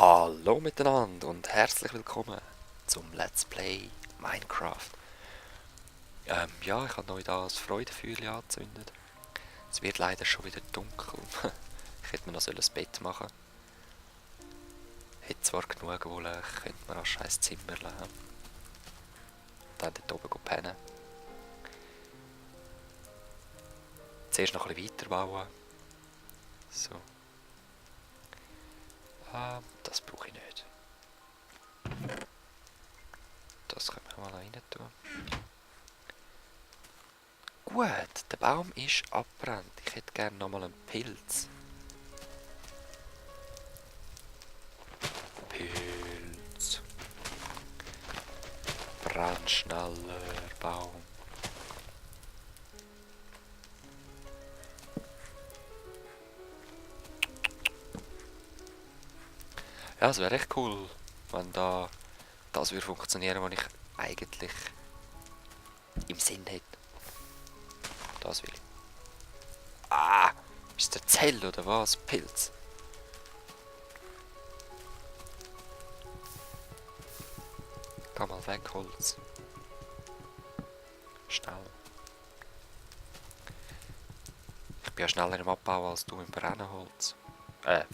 Hallo miteinander und herzlich willkommen zum Let's Play Minecraft. Ja, ich habe euch da das Freudefeuerchen angezündet. Es wird leider schon wieder dunkel. Ich hätte mir noch ein Bett machen sollen. Hätte zwar genug wollen, ich könnte mir ein scheiß Zimmer lassen. Dann dort oben pennen. Zuerst noch ein bisschen weiterbauen. So. Das brauche ich nicht. Das können wir mal rein tun. Gut, der Baum ist abbrennt. Ich hätte gerne nochmal einen Pilz. Pilz. Brenn schneller, Baum. Ja, es wäre echt cool, wenn da das würde funktionieren, was ich eigentlich im Sinn hätte. Das will ich. Ah! Ist der Zell oder was? Pilz. Geh mal weg, Holz. Schnell. Ich bin ja schneller im Abbau als du im Brennen, Holz. Feuer.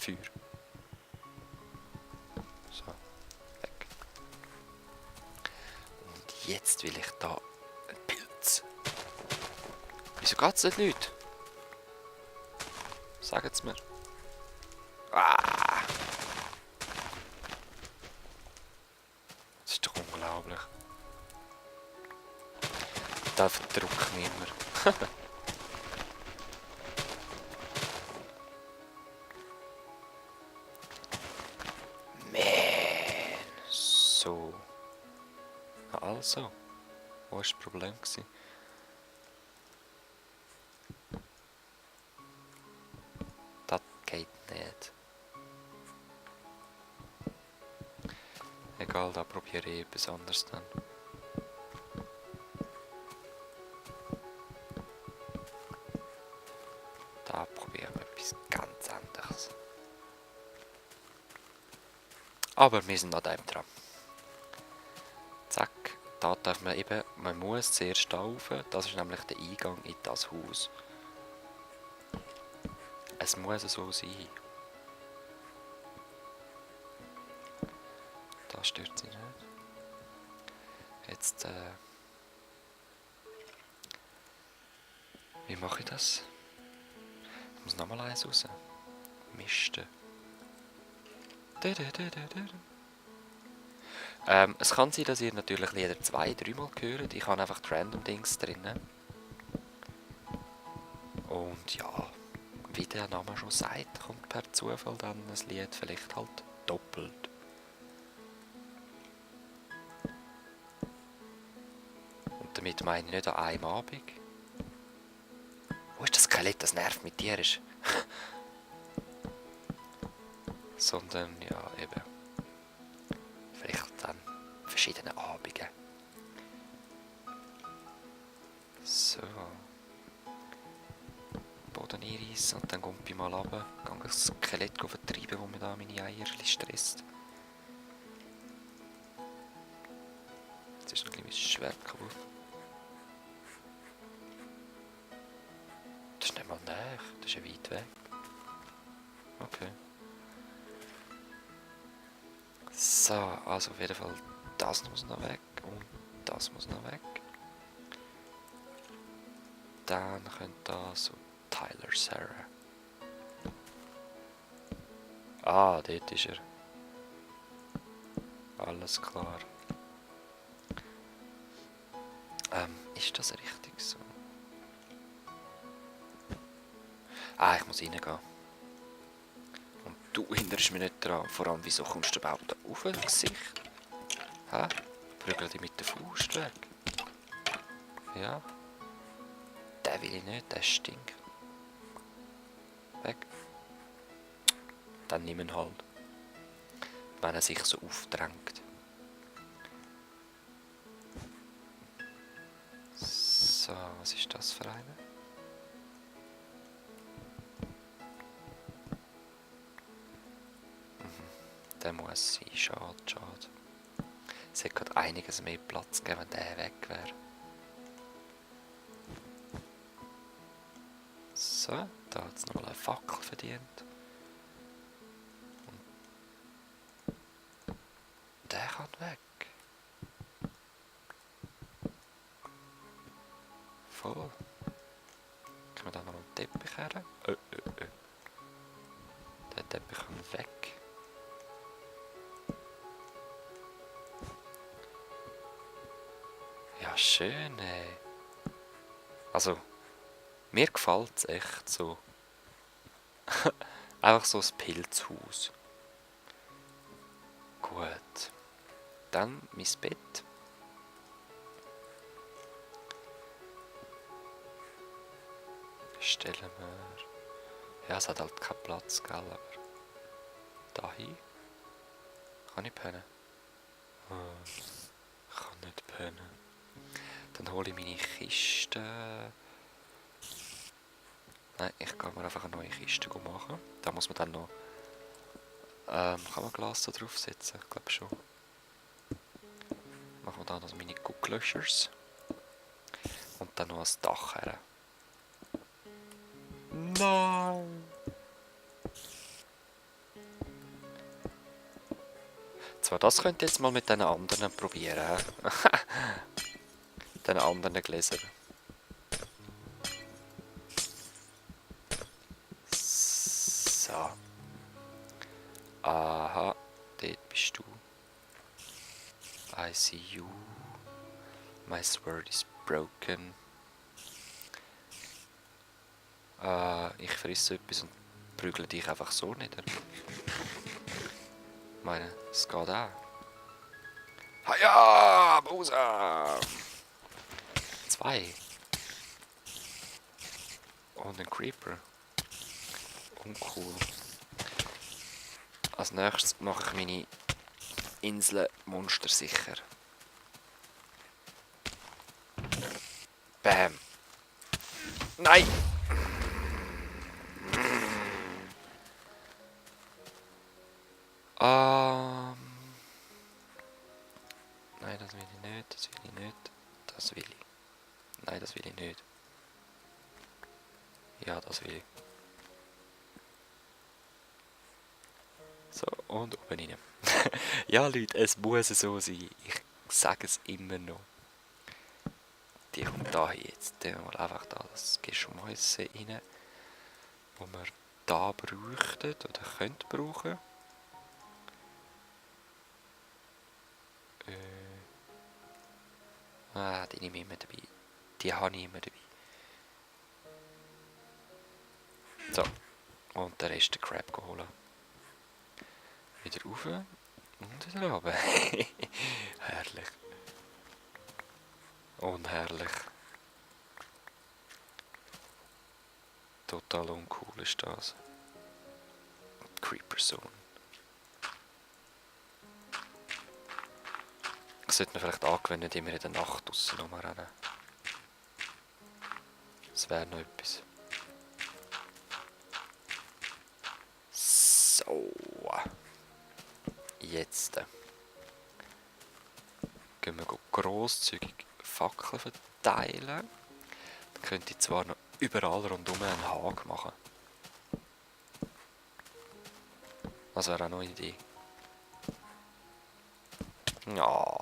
So, weg. Und jetzt will ich da einen Pilz. Wieso geht's nicht, Leute? Saget's mir. Ah! Das ist doch unglaublich. Da verdrückt mich immer. Man. So. Also. Wo war das Problem? Das geht nicht. Egal, da probiere ich etwas anderes dann. Da probieren wir etwas ganz anderes. Aber wir sind an dem dran. Zack, da darf man eben, man muss zuerst rauf, das ist nämlich der Eingang in das Haus. Es muss so sein. Das stört sich nicht. Jetzt, wie mache ich das? Ich muss nochmal eins raus. Misten. Es kann sein, dass ihr natürlich Lieder 2-3 Mal hört. Ich habe einfach die Random-Dings drin. Und ja, wie der Name schon sagt, kommt per Zufall dann ein Lied vielleicht halt doppelt. Und damit meine ich nicht an einem Abend. Wo ist das Skelett, das nervt mit dir ist? Sondern ja, eben. Vielleicht an verschiedenen Abenden. So. Boden einreissen und dann kommt ich mal runter. Gehe das Skelett vertreiben, das mir da meine Eier stresst. Jetzt ist noch ein bisschen Schwert kaputt. Das ist nicht mal näher, das ist ja weit weg. Okay. So, also auf jeden Fall, das muss noch weg und das muss noch weg. Dann könnte das so Tyler Sarah. Ah, dort ist er. Alles klar. Ist das richtig so? Ah, ich muss reingehen. Und du hinderst mich nicht dran. Vor allem, wieso kommst du überhaupt da auf ins Gesicht? Hä? Prügel dich mit der Faust weg. Ja. Den will ich nicht, der stinkt. Weg. Dann nimm ihn halt. Wenn er sich so aufdrängt. So, was ist das für eine? Der muss sein. Schade, schade. Es hätte gerade einiges mehr Platz gegeben, wenn der weg wäre. So, da hat es nochmal eine Fackel verdient. Und der kann weg. Voll. Können wir da noch einen Teppich her? Der Teppich kann weg. Ja, schön, ey. Also, mir gefällt es echt so. Einfach so ein Pilzhaus. Gut. Dann mein Bett. Stellen wir... Ja, es hat halt keinen Platz, gell, aber... Dahin? Kann ich pennen? Ich kann nicht pennen. Dann hole ich meine Kiste. Nein, ich kann mir einfach eine neue Kiste machen. Da muss man dann noch... kann man Glas da draufsetzen? Ich glaube schon. Machen wir da noch meine Gucklöschers. Und dann noch ein Dach her. Nein! Zwar das könnt ihr jetzt mal mit den anderen probieren. Den anderen Gläsern. So. Aha, dort bist du. I see you. My sword is broken. Ich frisse etwas und prügle dich einfach so nieder. Ich meine, es geht auch. Haja, Busa! 2. Und ein Creeper. Uncool. Als nächstes mache ich meine Insel monstersicher. Bam! Nein! Nein, das will ich nicht, das will ich nicht. Das will ich. Nein, das will ich nicht. Ja, das will ich. So, und oben rein. Ja, Leute, es muss so sein. Ich sage es immer noch. Die kommt da jetzt. Dann mal einfach da das Geschmäuse rein, wo wir da bräuchten oder könnt brauchen. Die nehme ich immer dabei. Die habe ich immer dabei. So. Und den Rest den Crab holen. Wieder rauf und wieder runter. Herrlich. Unherrlich. Total uncool ist das. Creeper Zone. Das sollte man vielleicht angewöhnen, immer in der Nacht draussen rumrennen. Das wäre noch etwas. So. Jetzt gehen wir grosszügig Fackeln verteilen. Dann könnte ich zwar noch überall rundum einen Haken machen. Das wäre auch noch eine Idee. Ja.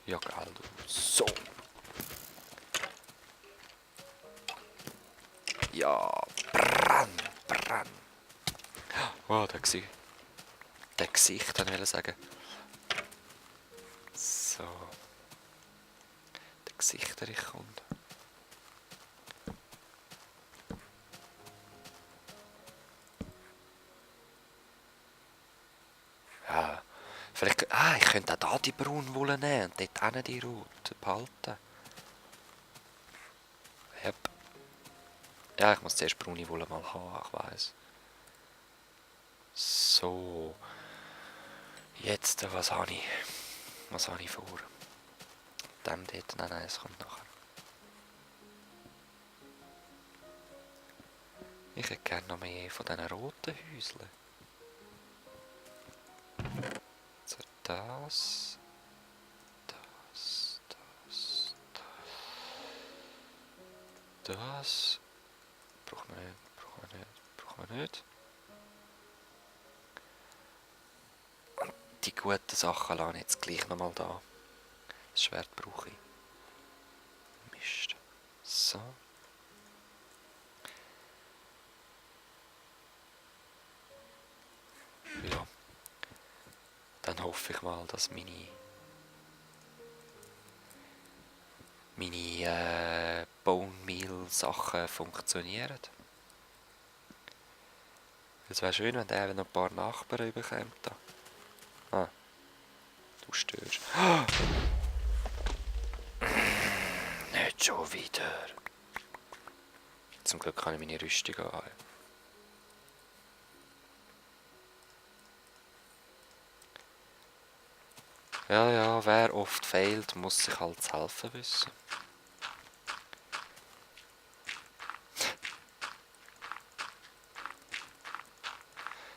Ja, geil, du. So. Ja, brann. Oh, der Gesicht. Der Gesicht, wollte ich sagen. So. Der Gesichter, ich kommt. Ja. Vielleicht... ich könnte auch da die Braunwolle nehmen und dort hinten die rote behalten. Yep. Ja, ich muss zuerst braune Wolle mal haben, ich weiss. So. Jetzt, was habe ich? Was habe ich vor? Dann dort, nein, es kommt nachher. Ich hätte gerne noch mehr von diesen roten Häuschen. So, das. Das. Das. Brauchen wir nicht, brauchen wir nicht, brauchen wir nicht. Und die guten Sachen lasse ich jetzt gleich nochmal da. Das Schwert brauche ich. Mist. So. Ja. Dann hoffe ich mal, dass meine Bone Meal Sachen funktionieren. Es wäre schön, wenn der noch ein paar Nachbarn bekommt. Ah, du störst. Nicht schon wieder. Zum Glück kann ich meine Rüstung an. Ja, ja, wer oft fehlt, muss sich halt zu helfen wissen.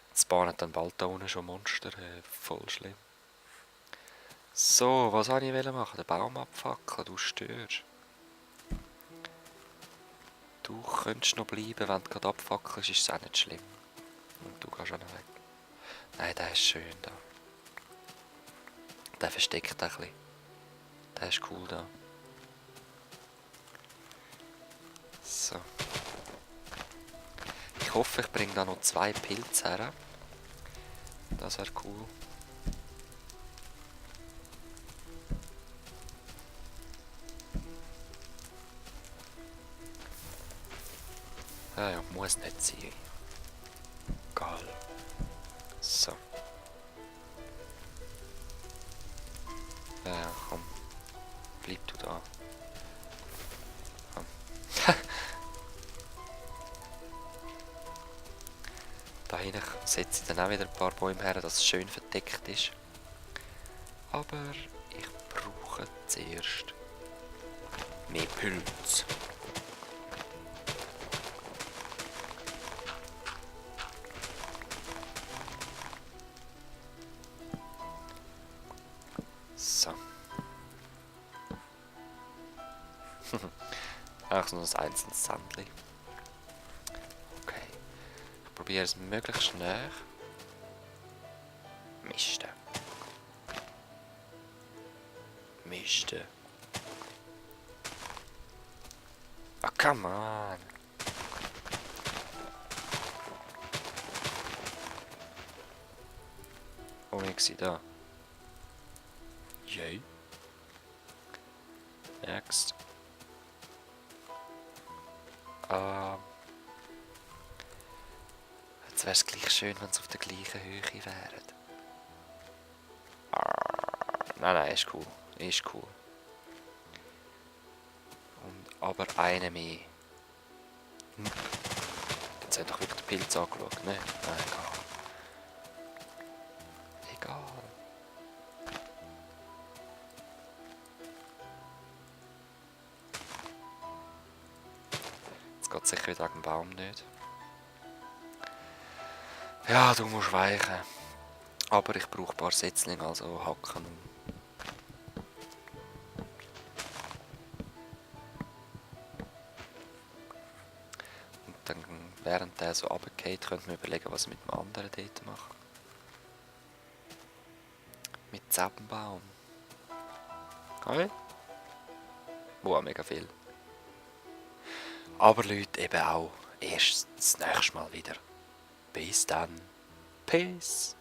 Jetzt spawnen dann bald da unten schon Monster, voll schlimm. So, was wollte ich machen? Den Baum abfackeln, du störst. Du könntest noch bleiben, wenn du gerade abfackelst, ist es auch nicht schlimm. Und du gehst auch noch weg. Nein, der ist schön da. Der versteckt ein bisschen. Der ist cool da. So. Ich hoffe, ich bringe da noch 2 Pilze her. Das wäre cool. Ja, ja, muss nicht sein. Egal. So. Ja, komm. Bleib du da. Komm. Da hinten setze ich dann auch wieder ein paar Bäume her, dass es schön verdeckt ist. Aber ich brauche zuerst mehr Pilze. So. Ach, nur ein einzelnes Sandli. Okay. Ich probiere es möglichst schnell. Miste. Miste. Ah, come on. Oh, ich sehe da. Yay. Next. Jetzt wäre es gleich schön, wenn es auf der gleichen Höhe wären. Nein, ist cool. Ist cool. Und aber eine mehr. Jetzt hat doch wirklich den Pilz angeschaut, ne? Nein, egal. Egal. Jetzt geht sicher wieder wegen dem Baum nicht. Ja, du musst weichen. Aber ich brauche ein paar Setzlinge, also hacken. Und dann, während der so runtergeht, könnte man überlegen, was wir mit dem anderen dort machen. Mit Zeppenbaum. Okay? Wow, mega viel. Aber Leute, eben auch erst das nächste Mal wieder. Bis dann. Peace.